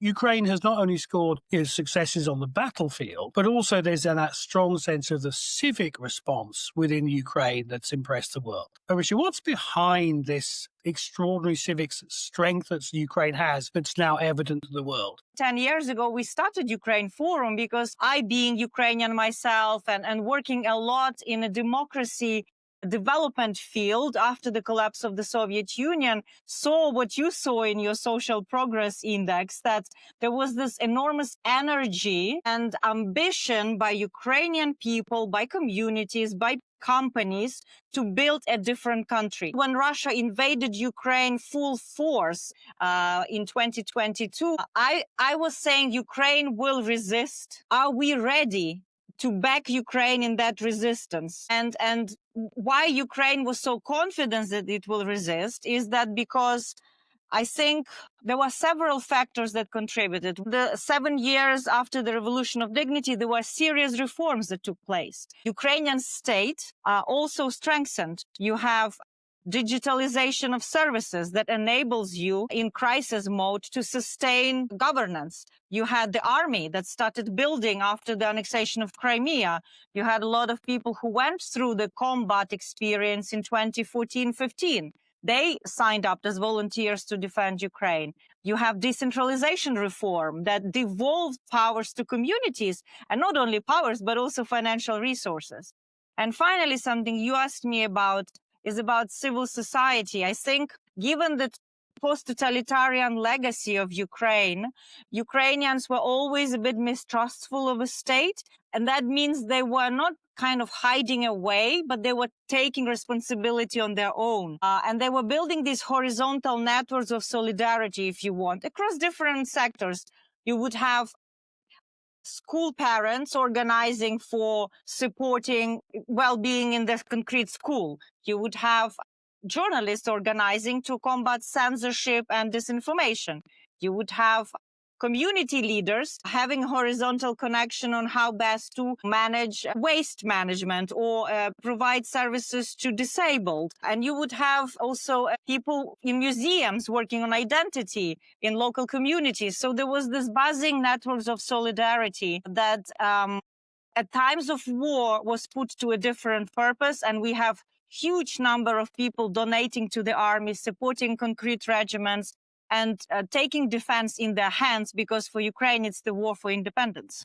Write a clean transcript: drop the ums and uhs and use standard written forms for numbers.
Ukraine has not only scored successes on the battlefield, but also there's that strong sense of the civic response within Ukraine that's impressed the world. Oryisa, what's behind this extraordinary civic strength that Ukraine has that's now evident to the world? 10 years ago, we started Ukraine Forum because I, being Ukrainian myself and working a lot in a democracy development field after the collapse of the Soviet Union, saw what you saw in your social progress index, that there was this enormous energy and ambition by Ukrainian people, by communities, by companies to build a different country. When Russia invaded Ukraine full force in 2022, I was saying Ukraine will resist. Are we ready to back Ukraine in that resistance? And why Ukraine was so confident that it will resist is that because I think there were several factors that contributed. The 7 years after the Revolution of Dignity, there were serious reforms that took place. Ukrainian state also strengthened. You have digitalization of services that enables you in crisis mode to sustain governance. You had the army that started building after the annexation of Crimea. You had a lot of people who went through the combat experience in 2014-15. They signed up as volunteers to defend Ukraine. You have decentralization reform that devolved powers to communities, and not only powers, but also financial resources. And finally, something you asked me about is about civil society. I think given the post-totalitarian legacy of Ukraine, Ukrainians were always a bit mistrustful of a state. And that means they were not kind of hiding away, but they were taking responsibility on their own. And they were building these horizontal networks of solidarity, if you want, across different sectors. You would have school parents organizing for supporting well-being in the concrete school. You would have journalists organizing to combat censorship and disinformation. You would have community leaders having horizontal connection on how best to manage waste management or provide services to disabled. And you would have also people in museums working on identity in local communities. So there was this buzzing networks of solidarity that at times of war was put to a different purpose. And we have huge number of people donating to the army, supporting concrete regiments, and taking defense in their hands, because for Ukraine, it's the war for independence.